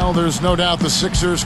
Well, there's no doubt the Sixers.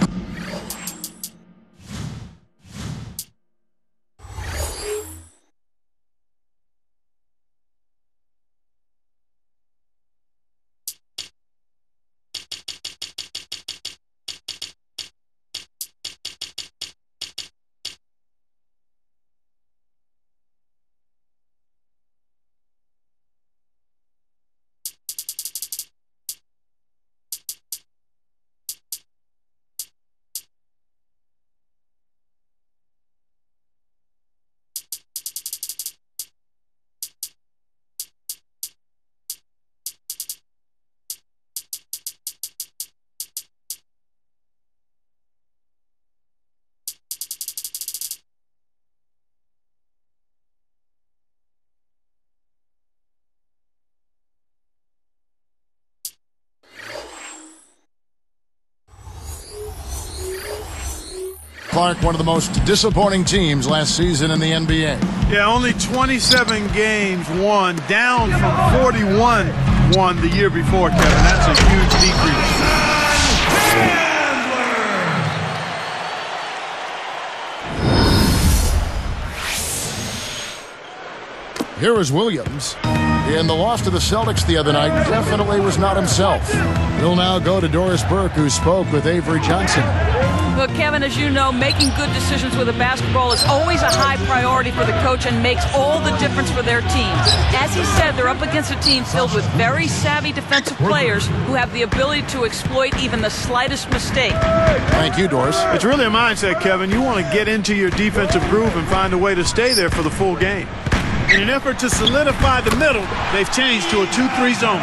Clark, one of the most disappointing teams last season in the NBA. Yeah, only 27 games won, down from 41 won the year before, Kevin. That's a huge decrease. Here is Williams. And the loss to the Celtics the other night definitely was not himself. We'll now go to Doris Burke, who spoke with Avery Johnson. Well, Kevin, as you know, making good decisions with a basketball is always a high priority for the coach and makes all the difference for their team. As he said, they're up against a team filled with very savvy defensive players who have the ability to exploit even the slightest mistake. Thank you, Doris. It's really a mindset, Kevin. You want to get into your defensive groove and find a way to stay there for the full game. In an effort to solidify the middle, they've changed to a 2-3 zone.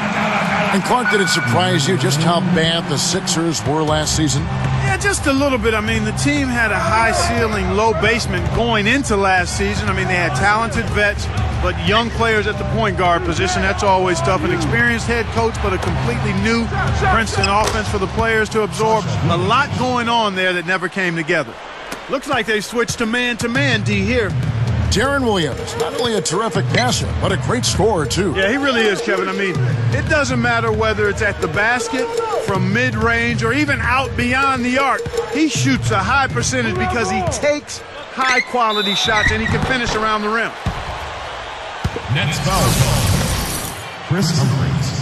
And Clark, did it surprise you just how bad the Sixers were last season? Yeah, just a little bit. I mean, the team had a high ceiling, low basement going into last season. I mean, they had talented vets, but young players at the point guard position. That's always tough. An experienced head coach, but a completely new Princeton offense for the players to absorb. A lot going on there that never came together. Looks like they switched to man D here. Deron Williams, not only a terrific passer, but a great scorer, too. Yeah, he really is, Kevin. I mean, it doesn't matter whether it's at the basket, from mid-range, or even out beyond the arc. He shoots a high percentage because he takes high-quality shots, and he can finish around the rim. Nets foul call. Chris Humphries.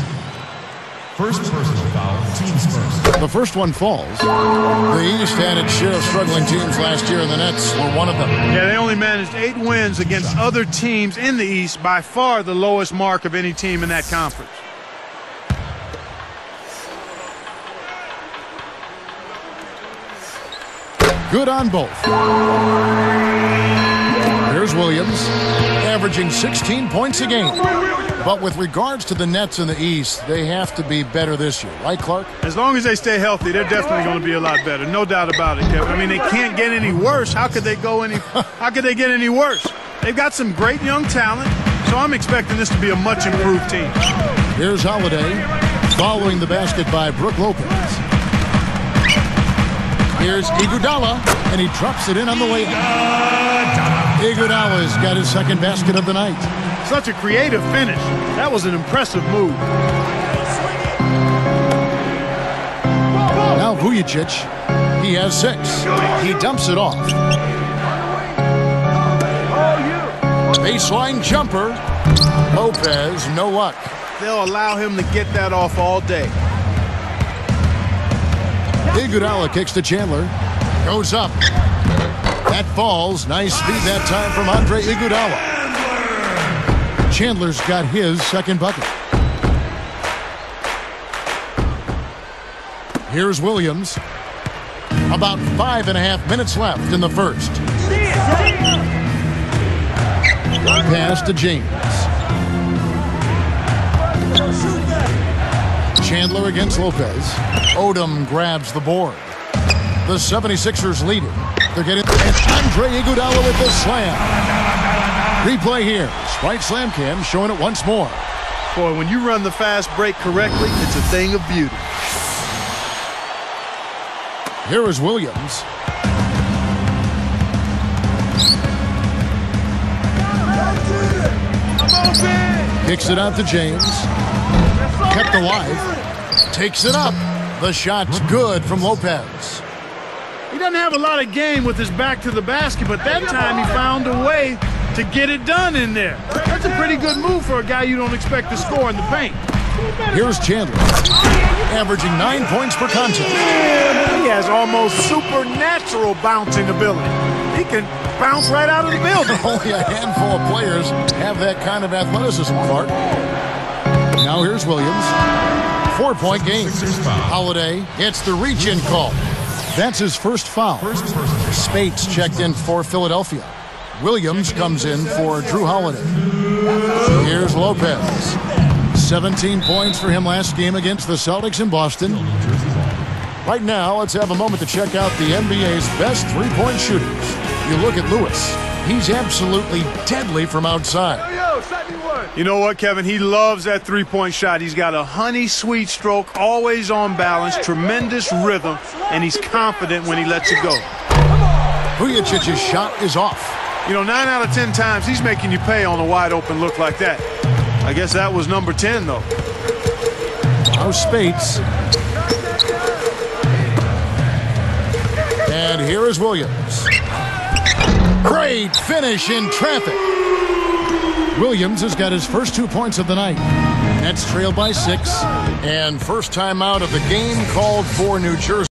First personal foul, teams first. The first one falls. The East had its share of struggling teams last year, and the Nets were one of them. Yeah, they only managed 8 wins against other teams in the East, by far the lowest mark of any team in that conference. Good on both. Here's Williams, averaging 16 points a game. But with regards to the Nets in the East, they have to be better this year, right, Clark? As long as they stay healthy, they're definitely going to be a lot better. No doubt about it, Kevin. I mean, they can't get any worse. How could they get any worse? They've got some great young talent, so I'm expecting this to be a much improved team. Here's Holiday, following the basket by Brook Lopez. Here's Iguodala, and he drops it in on the way up. Iguodala's got his second basket of the night. Such a creative finish. That was an impressive move. Now Vujicic, he has 6. He dumps it off. Baseline jumper. Lopez, no luck. They'll allow him to get that off all day. Iguodala kicks to Chandler. Goes up. That falls. Nice speed that time from Andre Iguodala. Chandler's got his second bucket. Here's Williams. About 5.5 minutes left in the first. Pass to James. Chandler against Lopez. Odom grabs the board. The 76ers lead it. They're getting... And Andre Iguodala with the slam. Replay here. Sprite Slam Cam showing it once more. Boy, when you run the fast break correctly, it's a thing of beauty. Here is Williams. Kicks it out to James. Kept alive. Takes it up. The shot's good from Lopez. He doesn't have a lot of game with his back to the basket, but that time he found a way to get it done in there. That's a pretty good move for a guy you don't expect to score in the paint. Here's Chandler, averaging 9 points per contest. He has almost supernatural bouncing ability. He can bounce right out of the building. Only a handful of players have that kind of athleticism, Clark. Now here's Williams. 4-point game. Holiday hits the reach-in call. That's his first foul. Spates checked in for Philadelphia. Williams comes in for Drew Holiday. Here's Lopez. 17 points for him last game against the Celtics in Boston. Right now, let's have a moment to check out the NBA's best three-point shooters. You look at Lewis. He's absolutely deadly from outside. You know what, Kevin? He loves that three-point shot. He's got a honey-sweet stroke, always on balance, tremendous rhythm, and he's confident when he lets it go. Vujicic's shot is off. You know, 9 out of 10 times he's making you pay on a wide-open look like that. I guess that was number 10, though. Now Spates. And here is Williams. Great finish in traffic. Williams has got his first 2 points of the night. Nets trailed by 6. And first time out of the game called for New Jersey.